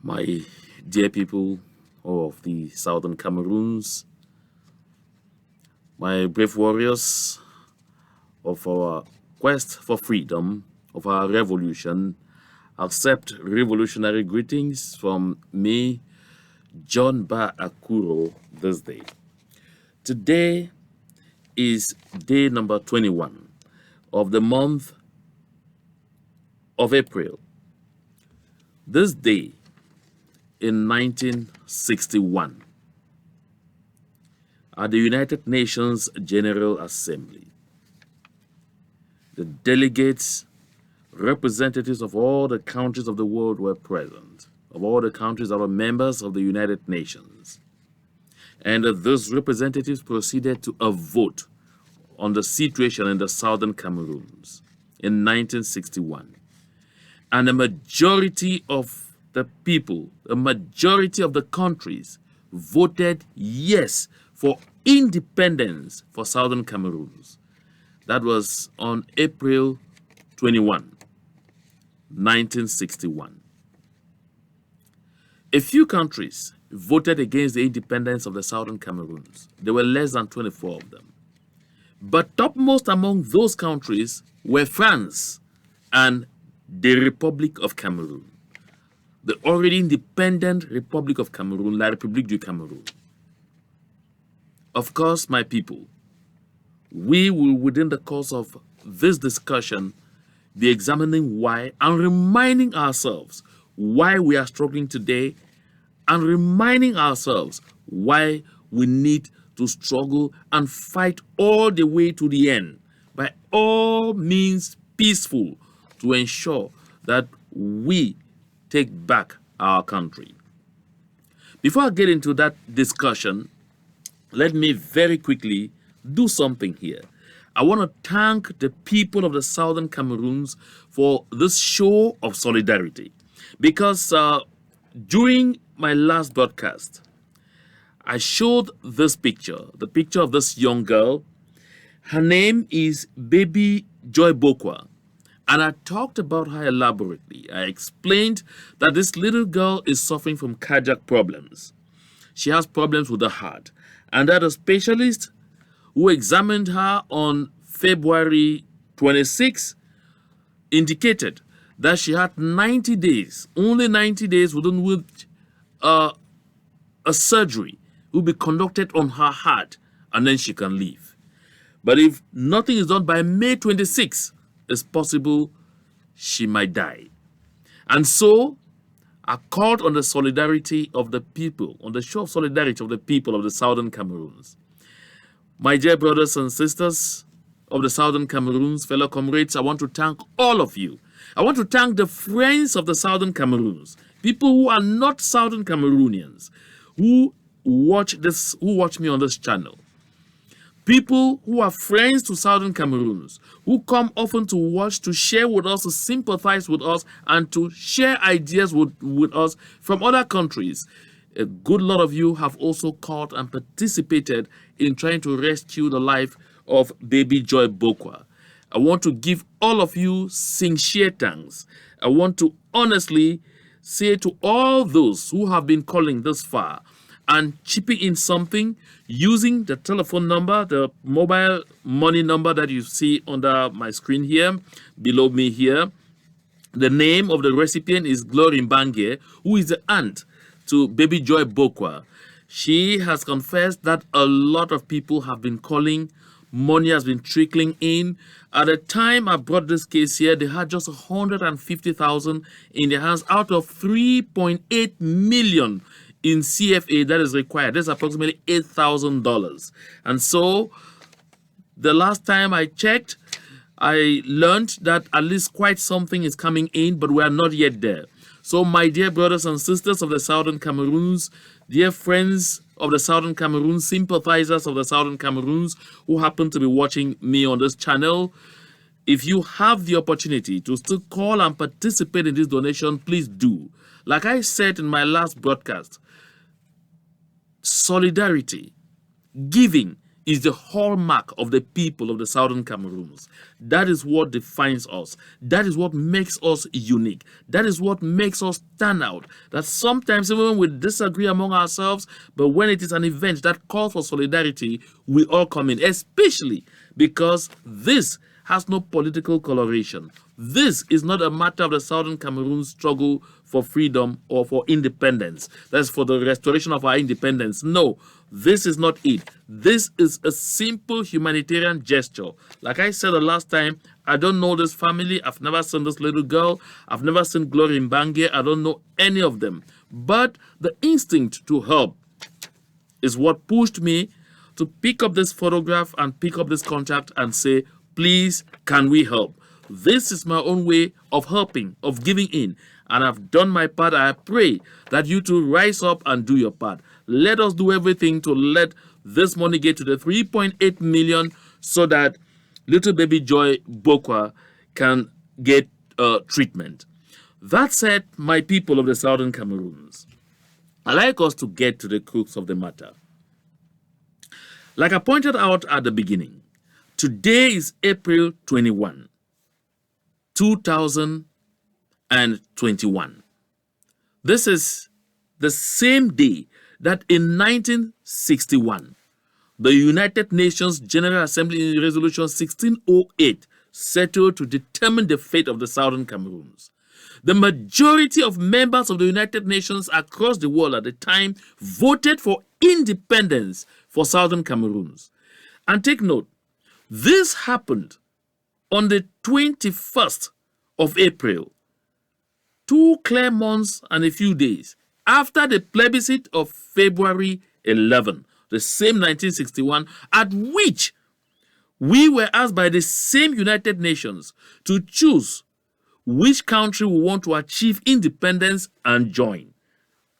My dear people of the southern Cameroons, my brave warriors of our quest for freedom, of our revolution, accept revolutionary greetings from me, John Ba Akuro, this day. Today is day number 21 of the month of April. This day in 1961, at the United Nations General Assembly, the delegates, representatives of all the countries of the world were present, of all the countries that were members of the United Nations. And those representatives proceeded to a vote on the situation in the southern Cameroons in 1961. And a majority of the people, a majority of the countries voted yes for independence for southern Cameroons. That was on April 21, 1961. A few countries voted against the independence of the southern Cameroons. There were less than 24 of them. But topmost among those countries were France and the Republic of Cameroon, the already independent Republic of Cameroon, La République du Cameroun. Of course, my people, we will, within the course of this discussion, be examining why and reminding ourselves why we are struggling today and reminding ourselves why we need to struggle and fight all the way to the end, by all means peaceful, to ensure that we take back our country. Before I get into that discussion, let me very quickly do something here. I want to thank the people of the southern Cameroons for this show of solidarity, because during my last broadcast, I showed this picture, the picture of this young girl. Her name is Baby Joy Bokwa. And I talked about her elaborately. I explained that this little girl is suffering from cardiac problems. She has problems with the heart. And that a specialist who examined her on February 26 indicated that she had 90 days, only 90 days within which a surgery will be conducted on her heart, and then she can leave. But if nothing is done by May 26, it's possible she might die. And so I called on the solidarity of the people, on the show of solidarity of the people of the southern Cameroons. My dear brothers and sisters of the southern Cameroons, fellow comrades, I want to thank all of you. I want to thank the friends of the southern Cameroons, people who are not southern Cameroonians, who watch me on this channel. People who are friends to southern Cameroons, who come often to watch, to share with us, to sympathize with us, and to share ideas with us from other countries. A good lot of you have also called and participated in trying to rescue the life of Baby Joy Bokwa. I want to give all of you sincere thanks. I want to honestly say to all those who have been calling this far and chipping in something using the telephone number, the mobile money number that you see under my screen here, below me here. The name of the recipient is Glory Mbange, who is the aunt to Baby Joy Bokwa. She has confessed that a lot of people have been calling. Money has been trickling in. At the time I brought this case here, they had just 150,000 in their hands out of 3.8 million in CFA that is required. That's approximately $8,000. And so the last time I checked, I learned that at least quite something is coming in, but we are not yet there. So my dear brothers and sisters of the southern Cameroons, dear friends of the southern Cameroons, sympathizers of the southern Cameroons who happen to be watching me on this channel, if you have the opportunity to still call and participate in this donation, please do. Like I said in my last broadcast, solidarity, giving is the hallmark of the people of the Southern Cameroons. That is what defines us. That is what makes us unique. That is what makes us stand out. That sometimes even when we disagree among ourselves, but when it is an event that calls for solidarity, we all come in, especially because this has no political coloration. This is not a matter of the Southern Cameroon struggle for freedom or for independence. That's for the restoration of our independence. No, this is not it. This is a simple humanitarian gesture. Like I said the last time, I don't know this family. I've never seen this little girl. I've never seen Glory Mbange. I don't know any of them. But the instinct to help is what pushed me to pick up this photograph and pick up this contract and say, please, can we help? This is my own way of helping, of giving in. And I've done my part. I pray that you two rise up and do your part. Let us do everything to let this money get to the 3.8 million so that little baby Joy Bokwa can get treatment. That said, my people of the Southern Cameroons, I'd like us to get to the crux of the matter. Like I pointed out at the beginning, today is April 21, 2021. This is the same day that in 1961, the United Nations General Assembly in Resolution 1608 settled to determine the fate of the Southern Cameroons. The majority of members of the United Nations across the world at the time voted for independence for Southern Cameroons. And take note, this happened on the 21st of April, 2 clear months and a few days after the plebiscite of February 11, the same 1961, at which we were asked by the same United Nations to choose which country we want to achieve independence and join.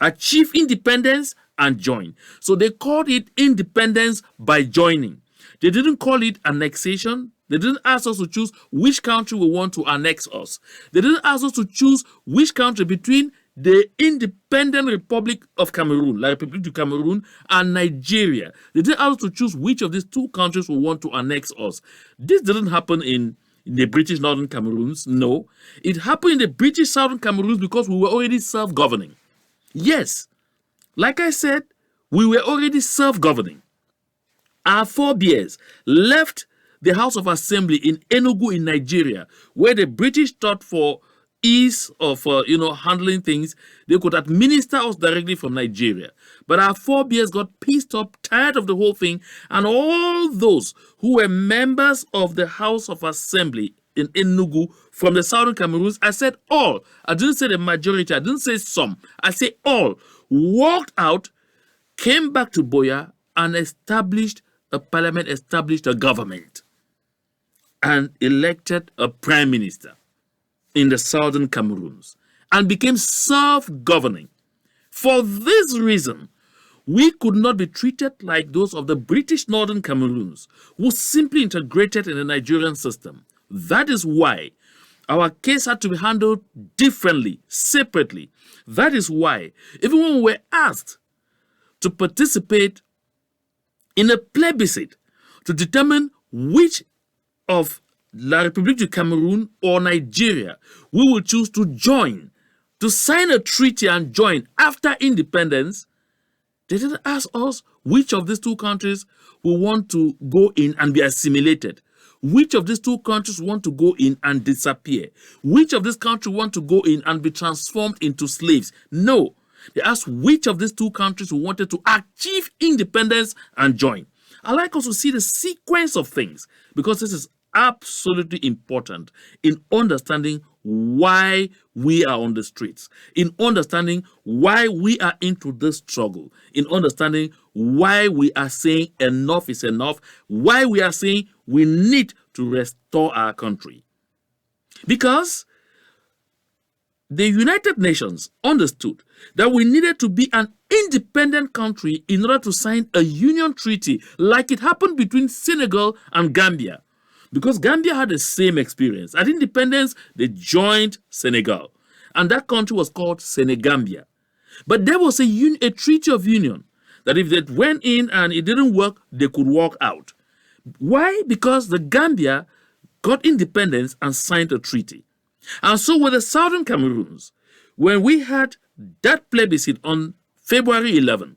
Achieve independence and join. So they called it independence by joining. They didn't call it annexation. They didn't ask us to choose which country we want to annex us. They didn't ask us to choose which country between the Independent Republic of Cameroon, La République du Cameroon, and Nigeria. They didn't ask us to choose which of these two countries we want to annex us. This didn't happen in the British Northern Cameroons. No. It happened in the British Southern Cameroons because we were already self-governing. Yes. Like I said, we were already self-governing. Our forebears left the House of Assembly in Enugu in Nigeria, where the British thought for ease of handling things, they could administer us directly from Nigeria. But our forebears got pissed off, tired of the whole thing, and all those who were members of the House of Assembly in Enugu from the Southern Cameroons, I said all, I didn't say the majority, I didn't say some, I say all, walked out, came back to Buea, and established a parliament, established a government, and elected a prime minister in the Southern Cameroons, and became self-governing. For this reason, we could not be treated like those of the British Northern Cameroons, who simply integrated in the Nigerian system. That is why our case had to be handled differently, separately. That is why, even when we were asked to participate in a plebiscite to determine which of La République du Cameroun or Nigeria we will choose to join, to sign a treaty and join after independence, they didn't ask us which of these two countries we want to go in and be assimilated, which of these two countries want to go in and disappear, which of these countries want to go in and be transformed into slaves. No, they asked which of these two countries we wanted to achieve independence and join. I like us to see the sequence of things, because this is absolutely important in understanding why we are on the streets, in understanding why we are into this struggle, in understanding why we are saying enough is enough, why we are saying we need to restore our country. Because the United Nations understood that we needed to be an independent country in order to sign a union treaty like it happened between Senegal and Gambia. Because Gambia had the same experience. At independence, they joined Senegal. And that country was called Senegambia. But there was a treaty of union that if they went in and it didn't work, they could walk out. Why? Because the Gambia got independence and signed a treaty. And so with the Southern Cameroons, when we had that plebiscite on February 11,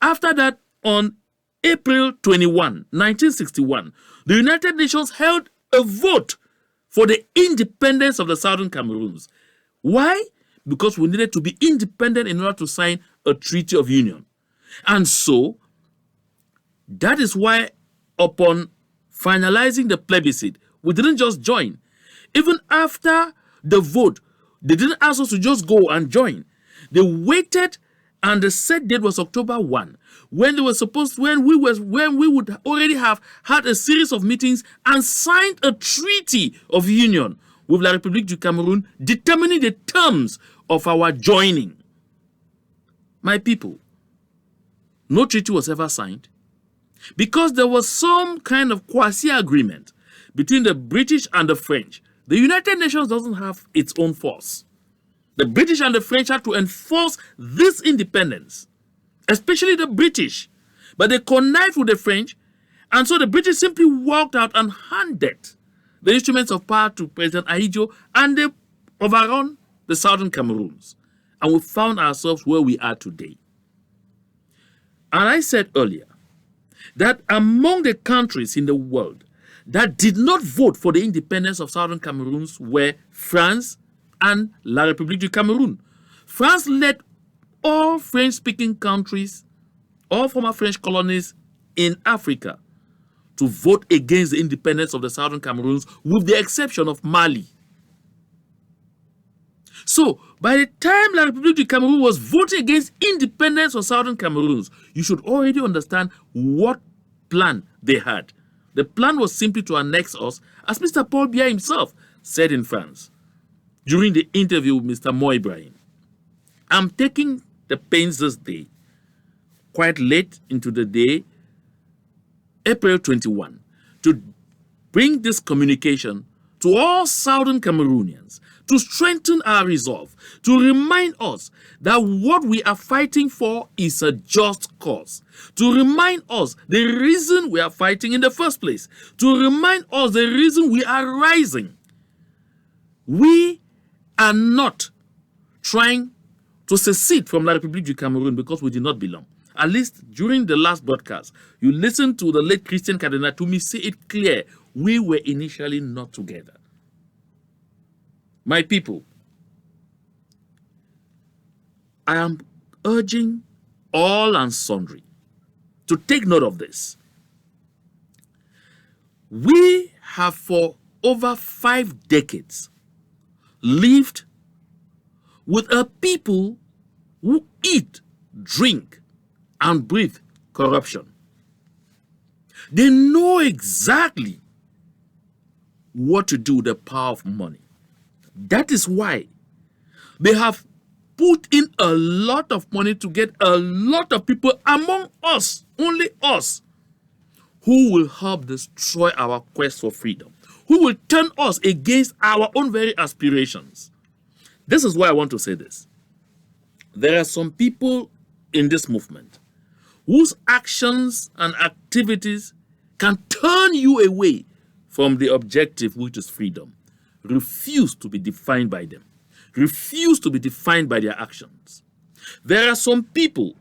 after that on April 21, 1961, the United Nations held a vote for the independence of the Southern Cameroons. Why? Because we needed to be independent in order to sign a treaty of union. And so, that is why upon finalizing the plebiscite, we didn't just join. Even after the vote, they didn't ask us to just go and join. They waited, and the set date was October 1, when we would already have had a series of meetings and signed a treaty of union with La République du Cameroun, determining the terms of our joining. My people, no treaty was ever signed because there was some kind of quasi-agreement between the British and the French. The United Nations doesn't have its own force. The British and the French had to enforce this independence, especially the British. But they connived with the French, and so the British simply walked out and handed the instruments of power to President Ahidjo, and they overrun the Southern Cameroons. And we found ourselves where we are today. And I said earlier that among the countries in the world that did not vote for the independence of Southern Cameroons were France and La République du Cameroun. France led all French-speaking countries, all former French colonies in Africa, to vote against the independence of the Southern Cameroons, with the exception of Mali. So, by the time La République du Cameroun was voting against independence of Southern Cameroons, you should already understand what plan they had. The plan was simply to annex us, as Mr. Paul Biya himself said in France during the interview with Mr. Mo Ibrahim. I'm taking the pains this day, quite late into the day, April 21, to bring this communication to all Southern Cameroonians, to strengthen our resolve, to remind us that what we are fighting for is a just cause, to remind us the reason we are fighting in the first place, to remind us the reason we are rising. We are not trying to secede from La République du Cameroun because we do not belong. At least during the last broadcast, you listened to the late Christian Cardinal Tumi say it clear, we were initially not together. My people, I am urging all and sundry to take note of this. We have for over 5 decades lived with a people who eat, drink, and breathe corruption. They know exactly what to do with the power of money. That is why they have put in a lot of money to get a lot of people among us, only us, who will help destroy our quest for freedom, who will turn us against our own very aspirations. This is why I want to say this. There are some people in this movement whose actions and activities can turn you away from the objective, which is freedom. Refuse to be defined by them. Refuse to be defined by their actions. There are some people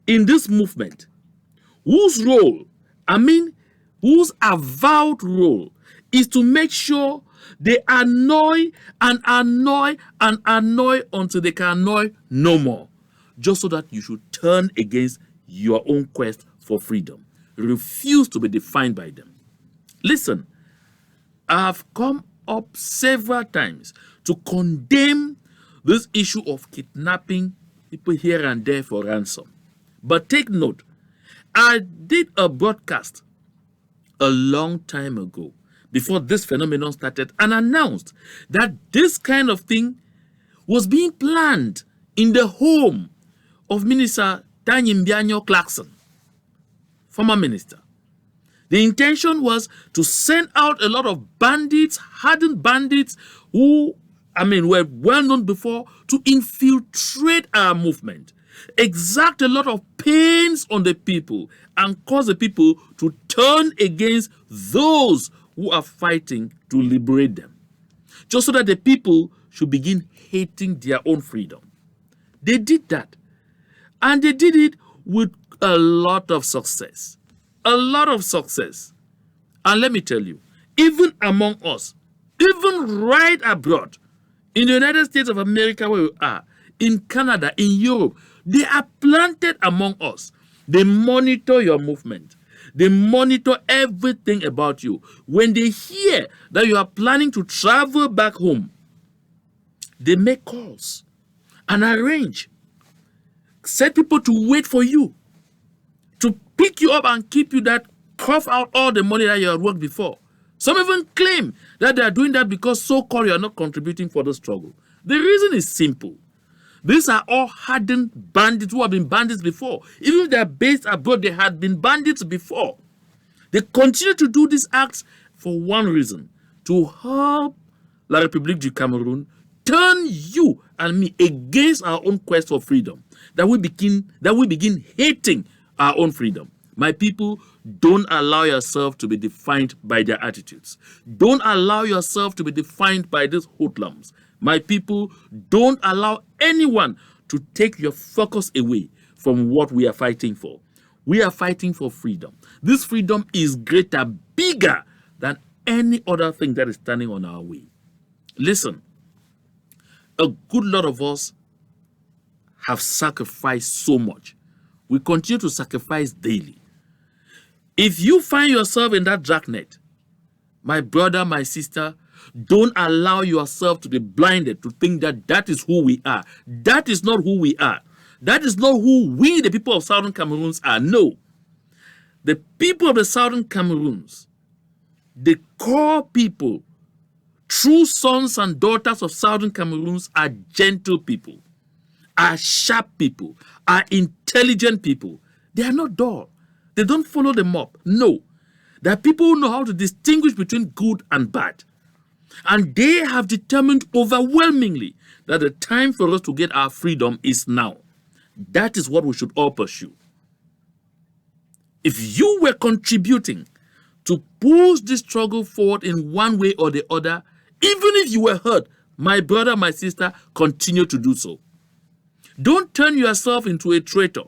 in this movement whose avowed role is to make sure they annoy and annoy and annoy until they can annoy no more, just so that you should turn against your own quest for freedom. Refuse to be defined by them. Listen, I have come up several times to condemn this issue of kidnapping people here and there for ransom. But take note, I did a broadcast a long time ago, before this phenomenon started, and announced that this kind of thing was being planned in the home of Minister Tanyimbianyo Clarkson, former minister. The intention was to send out a lot of bandits, hardened bandits, who, were well known before, to infiltrate our movement. exact a lot of pains on the people, and cause the people to turn against those who are fighting to liberate them, just so that the people should begin hating their own freedom. They did that, and they did it with a lot of success. A lot of success. And let me tell you, even among us, even right abroad, in the United States of America where we are, in Canada, in Europe, they are planted among us. They monitor your movement. They monitor everything about you. When they hear that you are planning to travel back home, they make calls and arrange, set people to wait for you, to pick you up and keep you that cough out all the money that you had worked before. Some even claim that they are doing that because so-called you are not contributing for the struggle. The reason is simple. These are all hardened bandits who have been bandits before. Even if they are based abroad, they had been bandits before. They continue to do these acts for one reason: to help La République du Cameroun turn you and me against our own quest for freedom. That we begin hating our own freedom. My people, don't allow yourself to be defined by their attitudes. Don't allow yourself to be defined by these hoodlums. My people, don't allow anyone to take your focus away from what we are fighting for. We are fighting for freedom. This freedom is greater, bigger than any other thing that is standing on our way. Listen, a good lot of us have sacrificed so much. We continue to sacrifice daily. If you find yourself in that dragnet, my brother, my sister, don't allow yourself to be blinded to think that that is who we are. That is not who we are. That is not who we, the people of Southern Cameroons, are. No. The people of the Southern Cameroons, the core people, true sons and daughters of Southern Cameroons, are gentle people, are sharp people, are intelligent people. They are not dull. They don't follow the mob. No. They are people who know how to distinguish between good and bad. And they have determined overwhelmingly that the time for us to get our freedom is now. That is what we should all pursue. If you were contributing to push this struggle forward in one way or the other, even if you were hurt, my brother, my sister, continue to do so. Don't turn yourself into a traitor.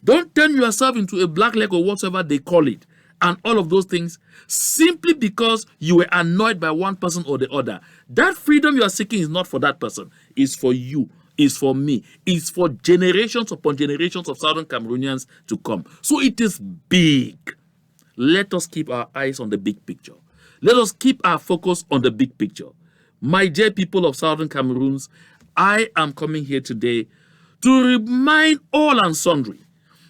Don't turn yourself into a blackleg or whatever they call it, and all of those things, simply because you were annoyed by one person or the other. That freedom you are seeking is not for that person. It's for you. It's for me. It's for generations upon generations of Southern Cameroonians to come. So it is big. Let us keep our eyes on the big picture. Let us keep our focus on the big picture. My dear people of Southern Cameroons, I am coming here today to remind all and sundry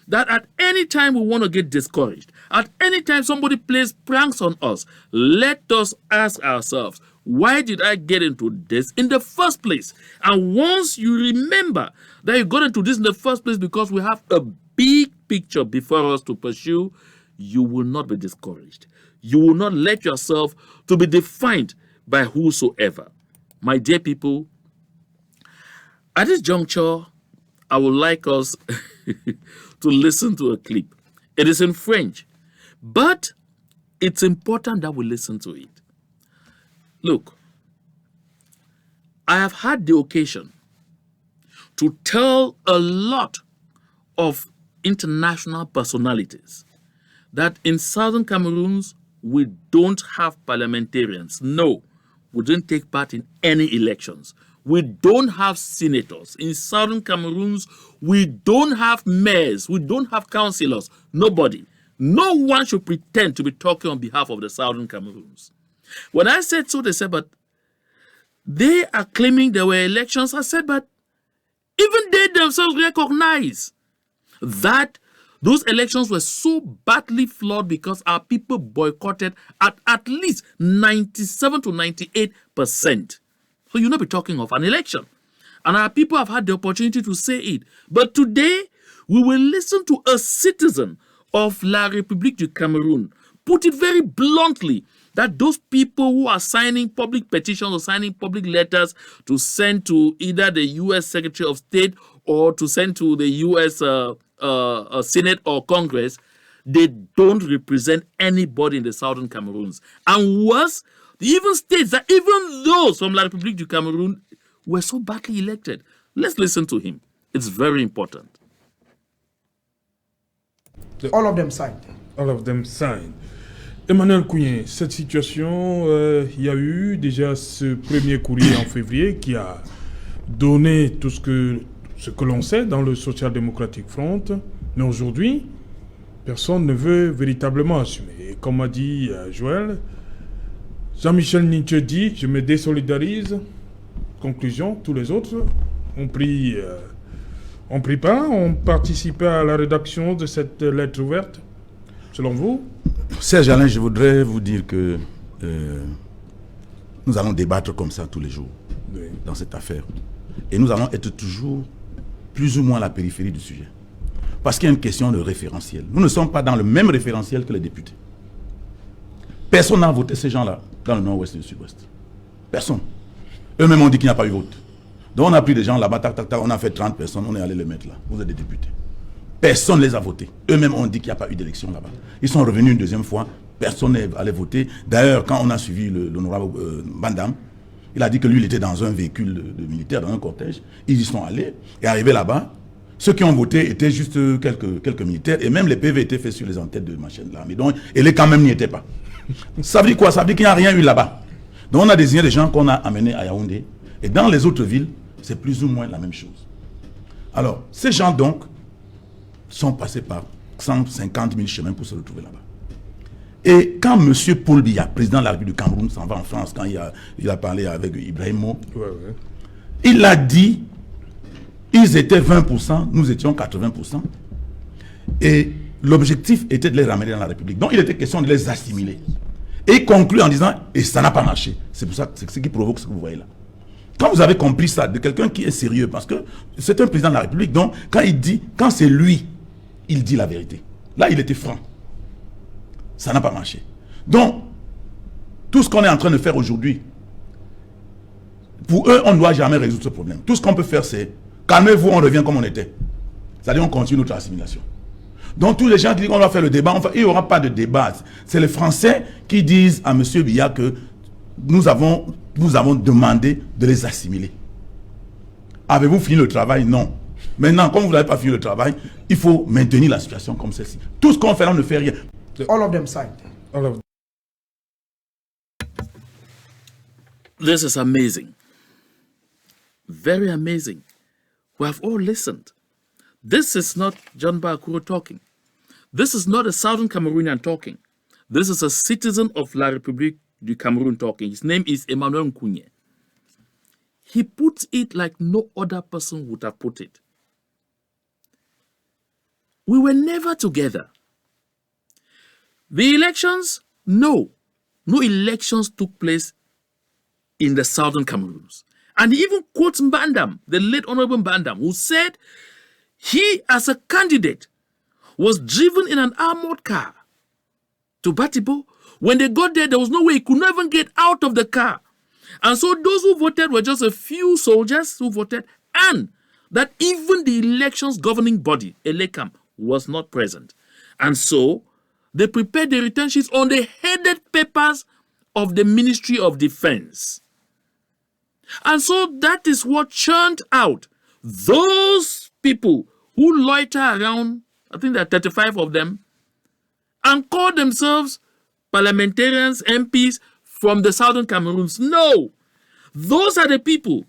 that at any time we want to get discouraged, at any time somebody plays pranks on us, let us ask ourselves, why did I get into this in the first place? And once you remember that you got into this in the first place because we have a big picture before us to pursue, you will not be discouraged. You will not let yourself to be defined by whosoever. My dear people, at this juncture, I would like us to listen to a clip. It is in French, but it's important that we listen to it. Look, I have had the occasion to tell a lot of international personalities that in Southern Cameroons, we don't have parliamentarians. No, we didn't take part in any elections. We don't have senators. In Southern Cameroons, we don't have mayors. We don't have councillors. Nobody. No one should pretend to be talking on behalf of the Southern Cameroons. When I said so, they said, but they are claiming there were elections. I said, but even they themselves recognize that those elections were so badly flawed because our people boycotted at least 97 to 98%. So you'll not be talking of an election. And our people have had the opportunity to say it. But today, we will listen to a citizen of La République du Cameroun put it very bluntly that those people who are signing public petitions or signing public letters to send to either the U.S. Secretary of State or to send to the U.S. Senate or Congress, they don't represent anybody in the Southern Cameroons. And worse, it even states that even those from La République du Cameroun were so badly elected. Let's listen to him. It's very important. All of them signed. All of them signed. Emmanuel Kounye, cette situation, il y a eu déjà ce premier courrier en février qui a donné tout ce que l'on sait dans le Social Democratic Front. Mais aujourd'hui, personne ne veut véritablement assumer. Et comme a dit Joël, Jean-Michel Ninche dit, je me désolidarise. Conclusion, tous les autres ont pris part, ont participé à la rédaction de cette lettre ouverte. Selon vous? Serge Alain, je voudrais vous dire que nous allons débattre comme ça tous les jours dans cette affaire. Et nous allons être toujours plus ou moins à la périphérie du sujet. Parce qu'il y a une question de référentiel. Nous ne sommes pas dans le même référentiel que les députés. Personne n'a voté ces gens-là dans le nord-ouest et le sud-ouest. Personne. Eux-mêmes ont dit qu'il n'y a pas eu vote. Donc on a pris des gens là-bas, tac, tac, tac, on a fait 30 personnes, on est allé les mettre là. Vous êtes des députés. Personne ne les a votés. Eux-mêmes ont dit qu'il n'y a pas eu d'élection là-bas. Ils sont revenus une deuxième fois, personne n'est allé voter. D'ailleurs, quand on a suivi l'honorable Bandam, il a dit que lui, il était dans un véhicule de militaire, dans un cortège. Ils y sont allés, et arrivés là-bas, ceux qui ont voté étaient juste quelques militaires, et même les PV étaient faits sur les entêtes de machines là. Mais donc, et les quand même n'y étaient pas. Ça veut dire quoi? Ça veut dire qu'il n'y a rien eu là-bas. Donc on a désigné des gens qu'on a amenés à Yaoundé, et dans les autres villes, c'est plus ou moins la même chose. Alors, ces gens donc sont passés par 150 000 chemins pour se retrouver là-bas. Et quand M. Paul Biya, président de la République du Cameroun, s'en va en France, quand il a parlé avec Ibrahim Mo, il a dit, ils étaient 20%, nous étions 80%, et l'objectif était de les ramener dans la République. Donc il était question de les assimiler. Et il conclut en disant, et ça n'a pas marché. C'est pour ça que c'est ce qui provoque ce que vous voyez là. Quand vous avez compris ça, de quelqu'un qui est sérieux, parce que c'est un président de la République, donc quand c'est lui, il dit la vérité. Là, il était franc. Ça n'a pas marché. Donc, tout ce qu'on est en train de faire aujourd'hui, pour eux, on ne doit jamais résoudre ce problème. Tout ce qu'on peut faire, c'est, calmez-vous, on revient comme on était. C'est-à-dire, on continue notre assimilation. Donc, tous les gens qui disent qu'on doit faire le débat, enfin, il n'y aura pas de débat. C'est les Français qui disent à M. Biya que nous avons demandé de les assimiler. Avez-vous fini le travail? Non. Maintenant, comme vous n'avez pas fini le travail, il faut maintenir la situation comme celle-ci. Tout ce qu'on fait là, on ne fait rien. All of them signed. All of This is amazing. Very amazing. We have all listened. This is not John Bakuro talking. This is not a Southern Cameroonian talking. This is a citizen of La République du Cameroon talking. His name is Emmanuel Kounye. He puts it like no other person would have put it. We were never together. The elections, no elections took place in the Southern Cameroons. And he even quotes Mbandam, the late Honorable Mbandam, who said he, as a candidate, was driven in an armored car to Batibo. When they got there, there was no way he could not even get out of the car. And so those who voted were just a few soldiers who voted, and that even the elections governing body, Elekam, was not present. And so they prepared the return sheets on the headed papers of the Ministry of Defense. And so that is what churned out those people who loiter around, I think there are 35 of them, and call themselves parliamentarians, MPs from the Southern Cameroons. No, those are the people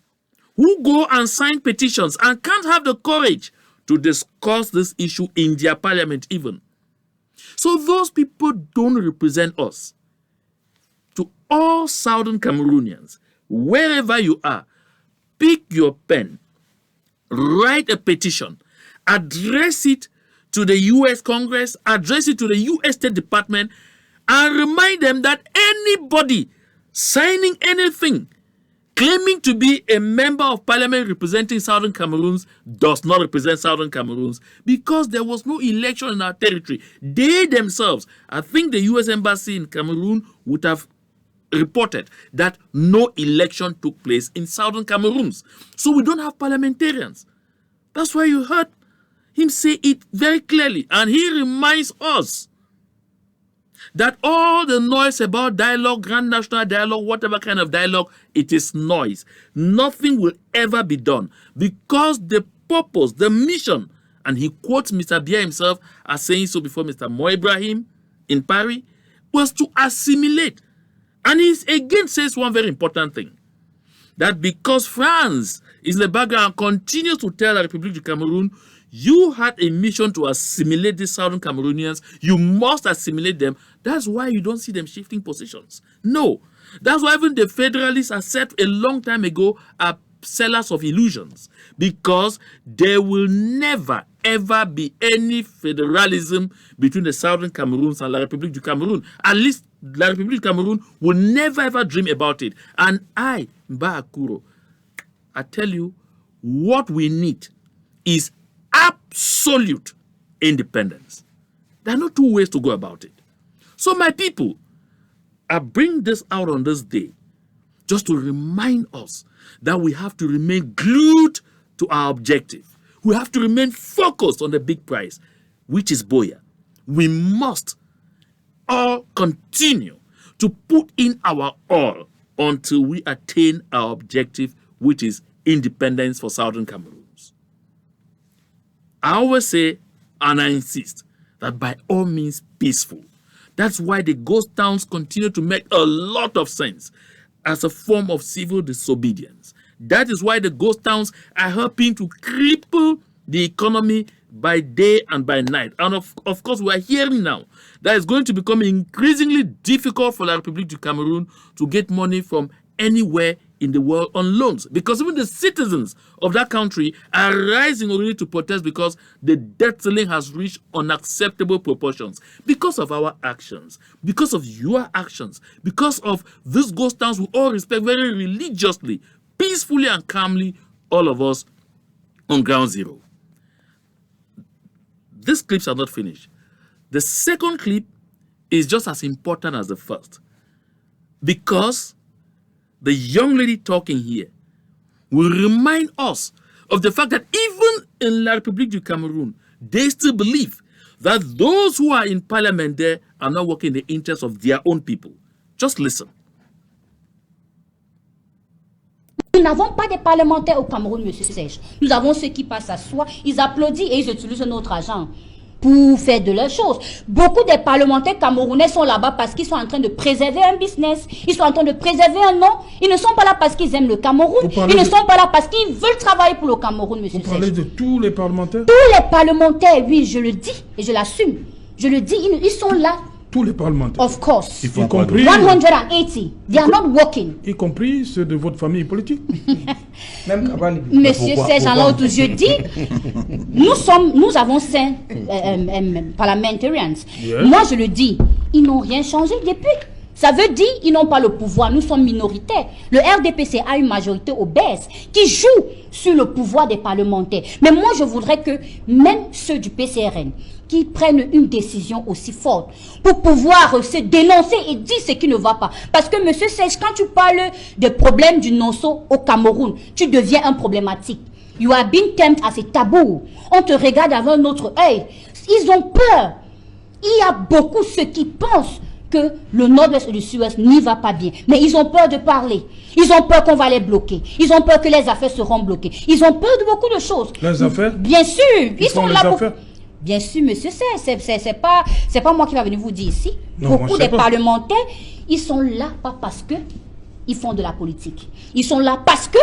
who go and sign petitions and can't have the courage to discuss this issue in their parliament even. So those people don't represent us. To all Southern Cameroonians, wherever you are, pick your pen, write a petition, address it to the U.S. Congress, address it to the U.S. State Department, and remind them that anybody signing anything claiming to be a member of parliament representing Southern Cameroons does not represent Southern Cameroons, because there was no election in our territory. They themselves, I think the U.S. Embassy in Cameroon would have reported that no election took place in southern Cameroons. So we don't have parliamentarians. That's why you heard him say it very clearly. And he reminds us that all the noise about dialogue, grand national dialogue, whatever kind of dialogue, it is noise. Nothing will ever be done because the purpose, the mission, and he quotes Mr. Biya himself as saying so before Mr. Mo Ibrahim in Paris, was to assimilate. And he again says one very important thing, that because France is in the background and continues to tell the République du Cameroon, you had a mission to assimilate these southern Cameroonians, you must assimilate them. That's why you don't see them shifting positions. No. That's why even the federalists are said a long time ago are sellers of illusions, because there will never ever be any federalism between the southern Cameroons and La République du Cameroon. At least La République du Cameroon will never ever dream about it. And I, Mba Akuro, I tell you, what we need is absolute independence. There are no two ways to go about it. So my people, I bring this out on this day just to remind us that we have to remain glued to our objective. We have to remain focused on the big prize, which is Buea. We must all continue to put in our all until we attain our objective, which is independence for Southern Cameroons. I always say, and I insist, that by all means peaceful. That's why the ghost towns continue to make a lot of sense as a form of civil disobedience. That is why the ghost towns are helping to cripple the economy by day and by night. And of course, we are hearing now that it's going to become increasingly difficult for La République du Cameroon to get money from anywhere in the world on loans, because even the citizens of that country are rising already to protest because the debt ceiling has reached unacceptable proportions because of our actions, because of your actions, because of these ghost towns we all respect very religiously, peacefully and calmly, all of us on ground zero. These clips are not finished. The second clip is just as important as the first, because the young lady talking here will remind us of the fact that even in La République du Cameroon, they still believe that those who are in parliament there are not working in the interests of their own people. Just listen. Nous n'avons pas de parlementaires au Cameroun, monsieur Serge. Nous avons ceux qui passent à soi, ils applaudissent et ils utilisent notre argent pour faire de leurs choses. Beaucoup des parlementaires camerounais sont là-bas parce qu'ils sont en train de préserver un business, ils sont en train de préserver un nom. Ils ne sont pas là parce qu'ils aiment le Cameroun, ils ne sont pas là parce qu'ils veulent travailler pour le Cameroun, monsieur Serge. Vous parlez de tous les parlementaires? Tous les parlementaires, oui, je le dis et je l'assume. Je le dis, ils sont là. Tous les parlementaires. Of course. Y compris 180. They are not working. Y compris ceux de votre famille politique. Même Kabali. Monsieur Serge, alors je dis, nous avons 5 parliamentarians. Yes. Moi, je le dis, ils n'ont rien changé depuis. Ça veut dire qu'ils n'ont pas le pouvoir. Nous sommes minoritaires. Le RDPC a une majorité obèse qui joue sur le pouvoir des parlementaires. Mais moi, je voudrais que même ceux du PCRN qui prennent une décision aussi forte pour pouvoir se dénoncer et dire ce qui ne va pas. Parce que, monsieur Serge, quand tu parles des problèmes du nonso au Cameroun, tu deviens un problématique. You are being tempted as a tabou. On te regarde avec un autre œil. Ils ont peur. Il y a beaucoup ceux qui pensent que le nord-ouest et le sud-ouest n'y va pas bien. Mais ils ont peur de parler. Ils ont peur qu'on va les bloquer. Ils ont peur que les affaires seront bloquées. Ils ont peur de beaucoup de choses. Les affaires? Bien sûr. Ils sont là pour... Affaires? Bien sûr, monsieur, c'est pas moi qui va venir vous dire ici. Non, beaucoup des parlementaires, ils sont là pas parce que ils font de la politique. Ils sont là parce que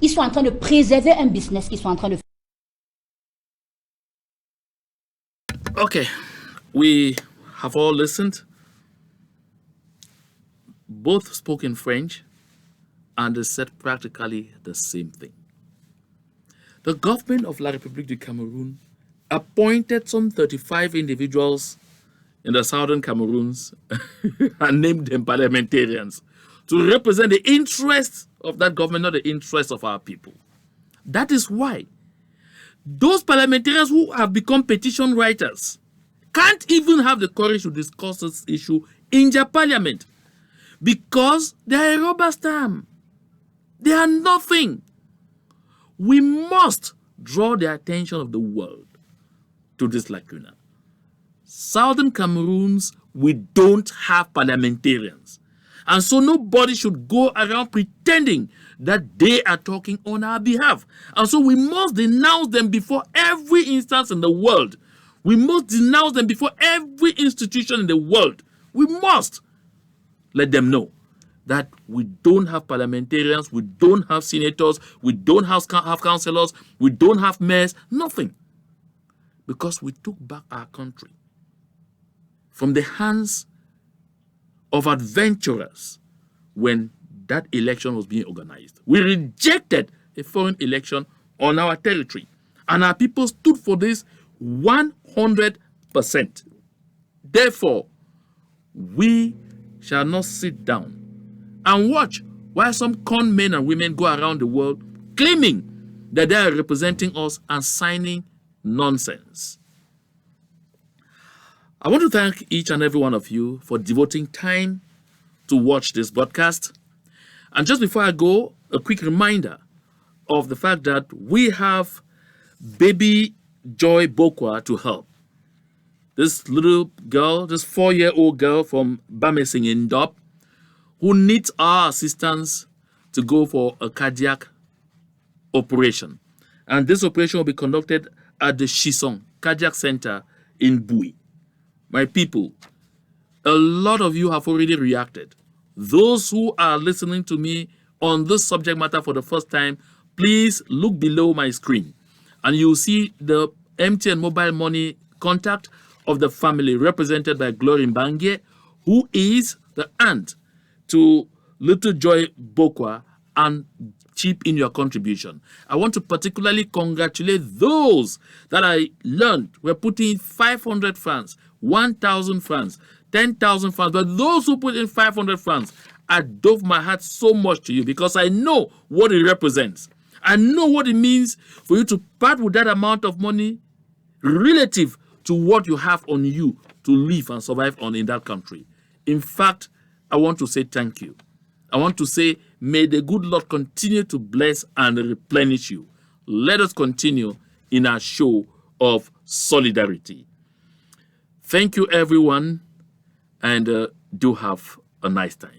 ils sont en train de préserver un business qu'ils sont en train de faire. Okay, we have all listened. Both spoke in French, and they said practically the same thing. The government of La République du Cameroon appointed some 35 individuals in the southern Cameroons and named them parliamentarians to represent the interests of that government, not the interests of our people. That is why those parliamentarians who have become petition writers can't even have the courage to discuss this issue in their parliament. because they are a rubber stamp. They are nothing. We must draw the attention of the world to this lacuna. Southern Cameroons, we don't have parliamentarians. And so nobody should go around pretending that they are talking on our behalf. And so we must denounce them before every instance in the world. We must denounce them before every institution in the world. We must let them know that we don't have parliamentarians, we don't have senators, we don't have councillors, we don't have mayors, nothing. Because we took back our country from the hands of adventurers when that election was being organized. We rejected a foreign election on our territory, and our people stood for this 100%. Therefore, we shall not sit down and watch while some con men and women go around the world claiming that they are representing us and signing nonsense. I want to thank each and every one of you for devoting time to watch this broadcast. And just before I go, a quick reminder of the fact that we have baby Joy Bokwa to help. This little girl, this 4-year-old girl from Bamesing in Dop, who needs our assistance to go for a cardiac operation. And this operation will be conducted at the Chisson Cardiac Center in Bui. My people, a lot of you have already reacted. Those who are listening to me on this subject matter for the first time, please look below my screen and you'll see the MTN mobile money contact of the family represented by Glory Mbangie, who is the aunt to Little Joy Bokwa, and chip in your contribution. I want to particularly congratulate those that I learned were putting in 500 francs, 1,000 francs, 10,000 francs, but those who put in 500 francs, I dove my heart so much to you because I know what it represents. I know what it means for you to part with that amount of money relative to what you have on you to live and survive on in that country. In fact, I want to say thank you. I want to say, may the good Lord continue to bless and replenish you. Let us continue in our show of solidarity. Thank you, everyone, and do have a nice time.